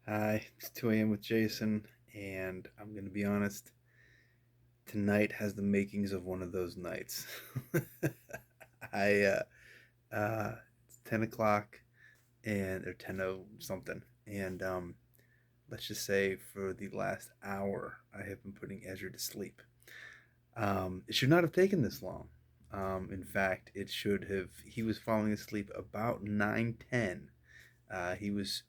Hi, it's 2 a.m. with Jason, and I'm going to be honest, tonight has the makings of one of those nights. I, it's 10 o'clock, or 10 something, and let's just say for the last hour, I have been putting Ezra to sleep. It should not have taken this long. In fact, he was falling asleep about 9:10. He was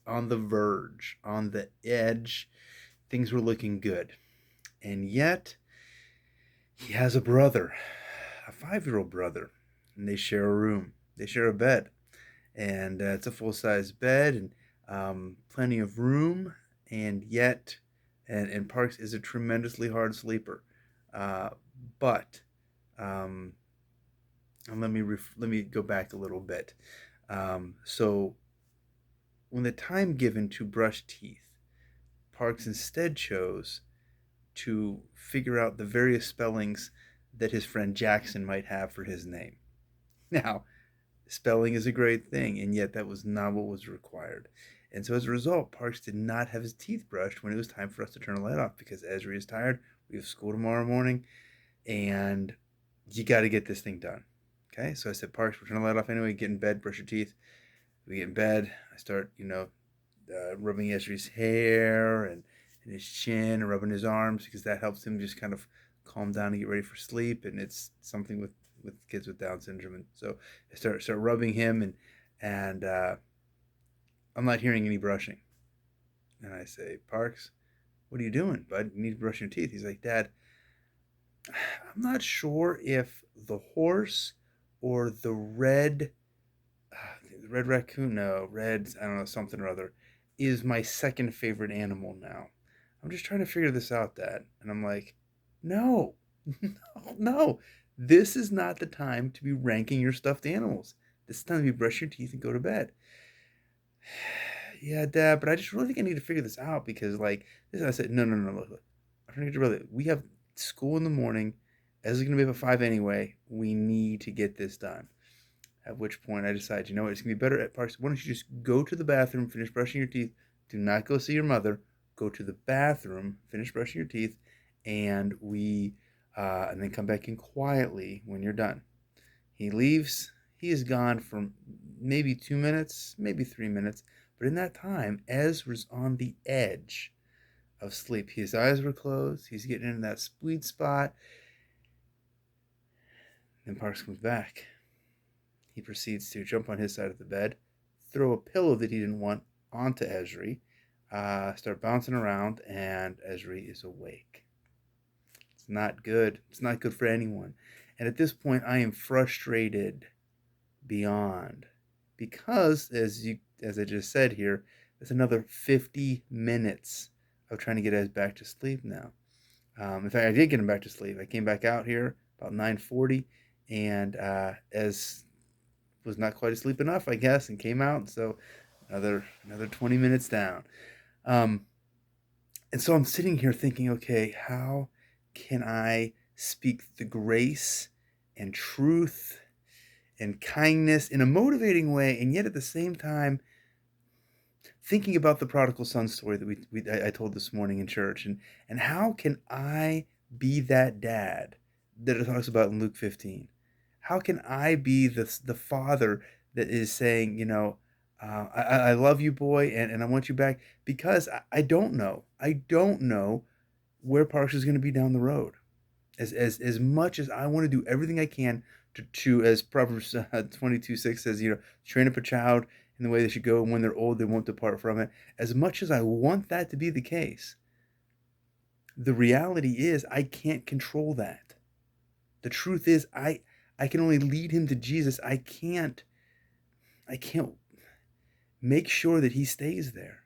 on the verge, on the edge. Things were looking good. And yet, he has a brother, a 5-year-old brother, and they share a room. They share a bed. And it's a full size bed and plenty of room. And yet, and Parks is a tremendously hard sleeper. Uh, but um, let me go back a little bit. So when the time given to brush teeth, Parks instead chose to figure out the various spellings that his friend Jackson might have for his name. Now, spelling is a great thing, and yet that was not what was required. And so as a result, Parks did not have his teeth brushed when it was time for us to turn the light off because Ezra is tired. We have school tomorrow morning, and you got to get this thing done. Okay, so I said, Parks, we're turning the light off anyway. Get in bed, brush your teeth. We get in bed. I start, rubbing Ezra's hair and his chin and rubbing his arms because that helps him just kind of calm down and get ready for sleep. And it's something with kids with Down syndrome. And so I start rubbing him and I'm not hearing any brushing. And I say, Parks, what are you doing, bud? You need to brush your teeth. He's like, Dad, I'm not sure if the horse or the red raccoon, no, red, I don't know, something or other, is my second favorite animal now. I'm just trying to figure this out, Dad. And I'm like, no, no, no. This is not the time to be ranking your stuffed animals. This is the time to be brush your teeth and go to bed. Yeah, Dad, but I just really think I need to figure this out because, like, this. I said, no, no, no, look. I'm trying to get your brother. We have school in the morning. Ezra's gonna be up at 5 anyway. We need to get this done. At which point I decided, you know what, it's gonna be better at Parks. Why don't you just go to the bathroom, finish brushing your teeth? Do not go see your mother. Go to the bathroom, finish brushing your teeth, and and then come back in quietly when you're done. He leaves. He is gone for maybe 2 minutes, maybe 3 minutes. But in that time, Ezra's on the edge of sleep. His eyes were closed. He's getting in that sweet spot. Then Parks comes back. He proceeds to jump on his side of the bed, throw a pillow that he didn't want onto Ezri, start bouncing around, and Ezri is awake. It's not good. It's not good for anyone. And at this point, I am frustrated beyond because, as I just said here, it's another 50 minutes of trying to get Ez back to sleep now. In fact, I did get him back to sleep. I came back out here about 9:40, and Ez was not quite asleep enough, I guess, and came out. So another 20 minutes down. Um, and so I'm sitting here thinking, okay, how can I speak the grace and truth and kindness in a motivating way, and yet at the same time thinking about the prodigal son story that I told this morning in church, and how can I be that dad that it talks about in Luke 15? How can I be the father that is saying, I love you, boy, and I want you back because I don't know. I don't know where Parks is going to be down the road. As much as I want to do everything I can to as Proverbs 22:6 says, train up a child in the way they should go, and when they're old, they won't depart from it. As much as I want that to be the case, the reality is I can't control that. The truth is I can only lead him to Jesus. I can't make sure that he stays there.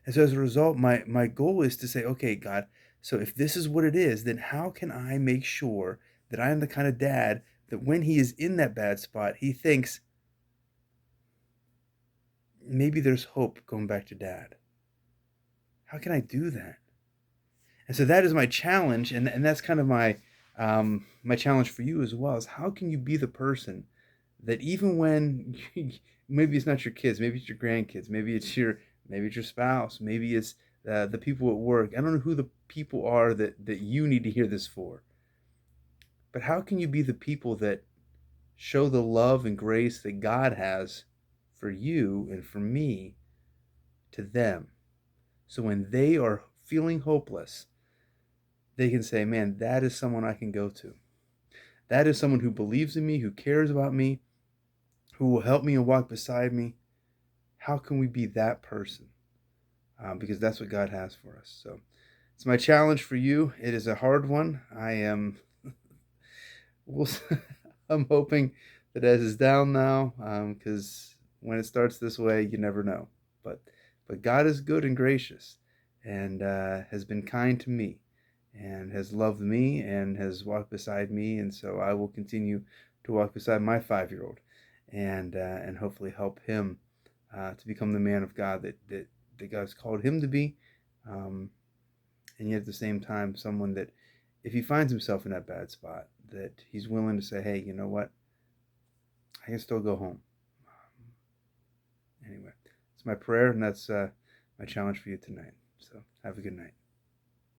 And so as a result, my goal is to say, okay, God, so if this is what it is, then how can I make sure that I am the kind of dad that when he is in that bad spot, he thinks maybe there's hope going back to dad? How can I do that? And so that is my challenge, and that's kind of my challenge for you as well, is how can you be the person that even when Maybe it's not your kids, maybe it's your grandkids, maybe it's your spouse, maybe it's the people at work. I don't know who the people are that you need to hear this for. But how can you be the people that show the love and grace that God has for you and for me to them? So when they are feeling hopeless, they can say, man, that is someone I can go to. That is someone who believes in me, who cares about me, who will help me and walk beside me. How can we be that person? Because that's what God has for us. So it's my challenge for you. It is a hard one. I am, we'll, I'm hoping that as is down now, because when it starts this way, you never know. But but God is good and gracious, and has been kind to me, and has loved me, and has walked beside me, and so I will continue to walk beside my 5-year-old, and hopefully help him to become the man of God that God's called him to be, um, and yet at the same time, someone that if he finds himself in that bad spot, that he's willing to say, hey, you know what? I can still go home. Anyway, it's my prayer, and that's my challenge for you tonight. So have a good night.